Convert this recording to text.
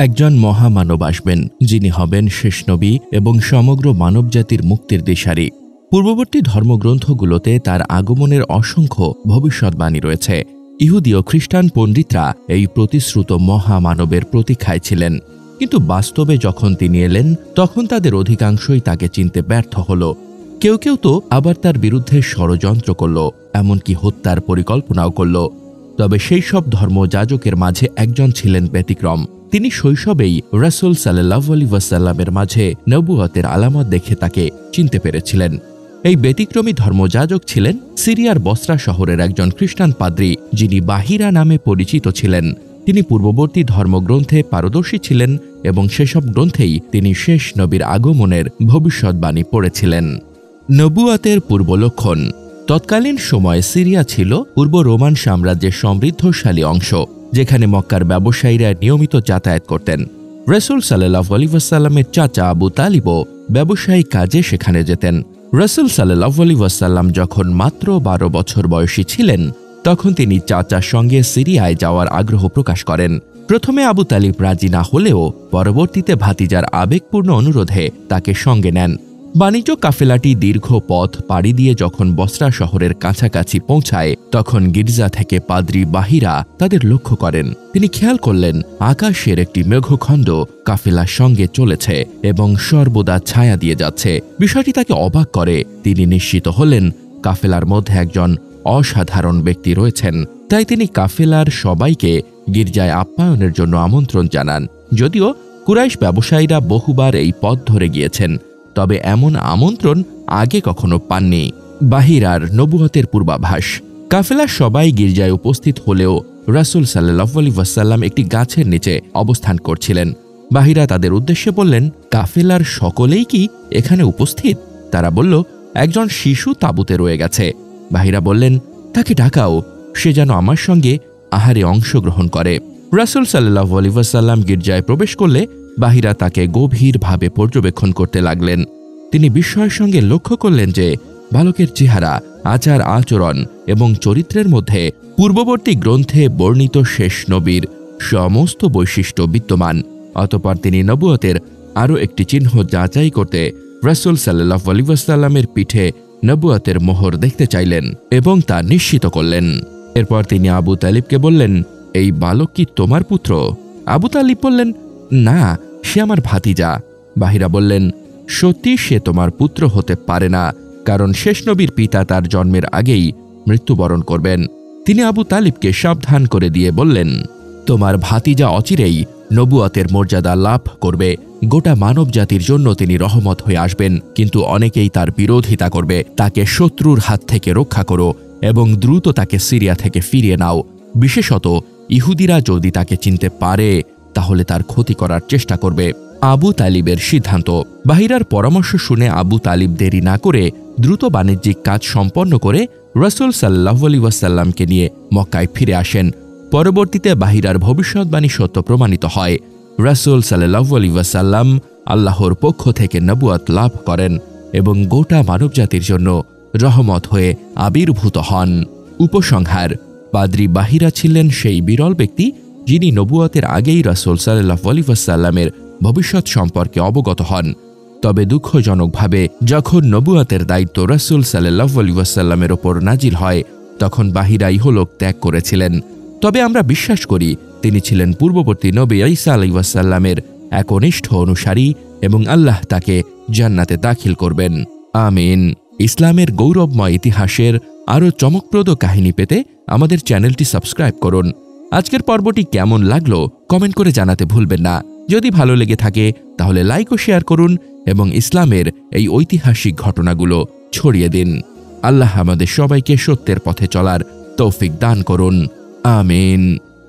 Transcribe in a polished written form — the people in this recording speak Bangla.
একজন মহামানব আসবেন, যিনি হবেন শেষ নবী এবং সমগ্র মানবজাতির মুক্তির দিশারি। পূর্ববর্তী ধর্মগ্রন্থগুলোতে তার আগমনের অসংখ্য ভবিষ্যৎবাণী রয়েছে। ইহুদি ও খ্রিস্টান পণ্ডিতরা এই প্রতিশ্রুত মহামানবের প্রতীক্ষায় ছিলেন, কিন্তু বাস্তবে যখন তিনি এলেন তখন তাদের অধিকাংশই তাকে চিনতে ব্যর্থ হল। কেউ কেউ তো আবার তার বিরুদ্ধে ষড়যন্ত্র করল, এমনকি হত্যার পরিকল্পনাও করল। তবে সেই সব ধর্মযাজকের মাঝে একজন ছিলেন ব্যতিক্রম। তিনি শৈশবেই রাসূল সাল্লাল্লাহু আলাইহি ওয়াসাল্লামের মাঝে নবুয়তের আলামত দেখে তাকে চিনতে পেরেছিলেন। এই ব্যতিক্রমী ধর্মযাজক ছিলেন সিরিয়ার বসরা শহরের একজন খ্রিস্টান পাদ্রী, যিনি বাহিরা নামে পরিচিত ছিলেন। তিনি পূর্ববর্তী ধর্মগ্রন্থে পারদর্শী ছিলেন এবং সেসব গ্রন্থেই তিনি শেষ নবীর আগমনের ভবিষ্যৎবাণী পড়েছিলেন। নবুয়তের পূর্বলক্ষণ। তৎকালীন সময়ে সিরিয়া ছিল পূর্ব রোমান সাম্রাজ্যের সমৃদ্ধশালী অংশ, যেখানে মক্কার ব্যবসায়ীরা নিয়মিত যাতায়াত করতেন। রাসূল সাল্লাল্লাহু আলাইহি ওয়াসাল্লামের চাচা আবু তালিবও ব্যবসায়িক কাজে সেখানে যেতেন। রাসূল সাল্লাল্লাহু আলাইহি ওয়াসাল্লাম যখন মাত্র 12 বছর বয়সী ছিলেন, তখন তিনি চাচার সঙ্গে সিরিয়ায় যাওয়ার আগ্রহ প্রকাশ করেন। প্রথমে আবু তালিব রাজি না হলেও পরবর্তীতে ভাতিজার আবেগপূর্ণ অনুরোধে তাকে সঙ্গে নেন। বাণিজ্য কাফেলাটি দীর্ঘ পথ পাড়ি দিয়ে যখন বসরা শহরের কাছাকাছি পৌঁছায়, তখন গির্জা থেকে পাদ্রী বাহিরা তাদের লক্ষ্য করেন। তিনি খেয়াল করলেন আকাশের একটি মেঘখণ্ড কাফেলার সঙ্গে চলেছে এবং সর্বদা ছায়া দিয়ে যাচ্ছে। বিষয়টি তাকে অবাক করে। তিনি নিশ্চিত হলেন কাফেলার মধ্যে একজন অসাধারণ ব্যক্তি রয়েছেন। তাই তিনি কাফেলার সবাইকে গির্জায় আপ্যায়নের জন্য আমন্ত্রণ জানান। যদিও কুরাইশ ব্যবসায়ীরা বহুবার এই পথ ধরে গিয়েছেন, তবে এমন আমন্ত্রণ আগে কখনো পাননি। বাহিরার নবুয়তের পূর্বাভাস। কাফেলার সবাই গির্জায় উপস্থিত হলেও রাসূল সাল্লাল্লাহু আলাইহি ওয়াসাল্লাম একটি গাছের নিচে অবস্থান করছিলেন। বাহিরা তাদের উদ্দেশ্যে বললেন, কাফেলার সকলেই কি এখানে উপস্থিত? তারা বলল, একজন শিশু তাঁবুতে রয়ে গেছে। বাহিরা বললেন, তাকে ডাকাও, সে যেন আমার সঙ্গে আহারে অংশগ্রহণ করে। রাসূল সাল্লাল্লাহু আলাইহি ওয়াসাল্লাম গির্জায় প্রবেশ করলে বাহিরা তাকে গভীরভাবে পর্যবেক্ষণ করতে লাগলেন। তিনি বিস্ময়ের সঙ্গে লক্ষ্য করলেন যে বালকের চেহারা, আচার আচরণ এবং চরিত্রের মধ্যে পূর্ববর্তী গ্রন্থে বর্ণিত শেষ নবীর সমস্ত বৈশিষ্ট্য বিদ্যমান। অতঃপর তিনি নবুয়তের আরও একটি চিহ্ন যাচাই করতে রাসূল সাল্লাল্লাহু আলাইহি ওয়াসাল্লামের পিঠে নবুয়তের মোহর দেখতে চাইলেন এবং তা নিশ্চিত করলেন। এরপর তিনি আবু তালিবকে বললেন, এই বালক কি তোমার পুত্র? আবু তালিব বললেন, না, সে আমার ভাতিজা। বাহিরা বললেন, সত্যি সে তোমার পুত্র হতে পারে না, কারণ শেষ নবীর পিতা তার জন্মের আগেই মৃত্যুবরণ করবেন। তিনি আবু তালিবকে সাবধান করে দিয়ে বললেন, তোমার ভাতিজা অচিরেই নবুয়তের মর্যাদা লাভ করবে। গোটা মানব জাতির জন্য তিনি রহমত হয়ে আসবেন, কিন্তু অনেকেই তার বিরোধিতা করবে। তাকে শত্রুর হাত থেকে রক্ষা করো এবং দ্রুত তাকে সিরিয়া থেকে ফিরিয়ে নাও। বিশেষত ইহুদিরা যদি তাকে চিনতে পারে তাহলে তার ক্ষতি করার চেষ্টা করবে। আবু তালিবের সিদ্ধান্ত। বাহিরার পরামর্শ শুনে আবু তালিব দেরি না করে দ্রুত বাণিজ্যিক কাজ সম্পন্ন করে রাসূল সাল্লাল্লাহু আলাইহি ওয়াসাল্লামকে নিয়ে মক্কায় ফিরে আসেন। পরবর্তীতে বাহিরার ভবিষ্যৎবাণী সত্য প্রমাণিত হয়। রাসূল সাল্লাল্লাহু আলাইহি ওয়াসাল্লাম আল্লাহর পক্ষ থেকে নবুয়ত লাভ করেন এবং গোটা মানবজাতির জন্য রহমত হয়ে আবির্ভূত হন। উপসংহার। পাদ্রী বাহিরা ছিলেন সেই বিরল ব্যক্তি যিনি নবুয়তের আগেই রাসূল সাল্লাল্লাহু আলাইহি ওয়াসাল্লামের ভবিষ্যৎ সম্পর্কে অবগত হন। তবে দুঃখজনকভাবে যখন নবুয়তের দায়িত্ব রাসূল সাল্লাল্লাহু আলাইহি ওয়াসাল্লামের ওপর নাজিল হয়, তখন বাহিরা ইহলোক ত্যাগ করেছিলেন। তবে আমরা বিশ্বাস করি তিনি ছিলেন পূর্ববর্তী নবী ঈসা আলাইহিস সালামের একনিষ্ঠ অনুসারী এবং আল্লাহ তাকে জান্নাতে দাখিল করবেন। আমিন। ইসলামের গৌরবময় ইতিহাসের আরও চমকপ্রদ কাহিনী পেতে আমাদের চ্যানেলটি সাবস্ক্রাইব করুন। আজকের পর্বটি কেমন লাগলো কমেন্ট করে জানাতে ভুলবেন না। যদি ভালো লেগে থাকে তাহলে লাইক ও শেয়ার করুন এবং ইসলামের এই ঐতিহাসিক ঘটনাগুলো ছড়িয়ে দিন। আল্লাহ আমাদের সবাইকে সত্যের পথে চলার তৌফিক দান করুন। আমিন।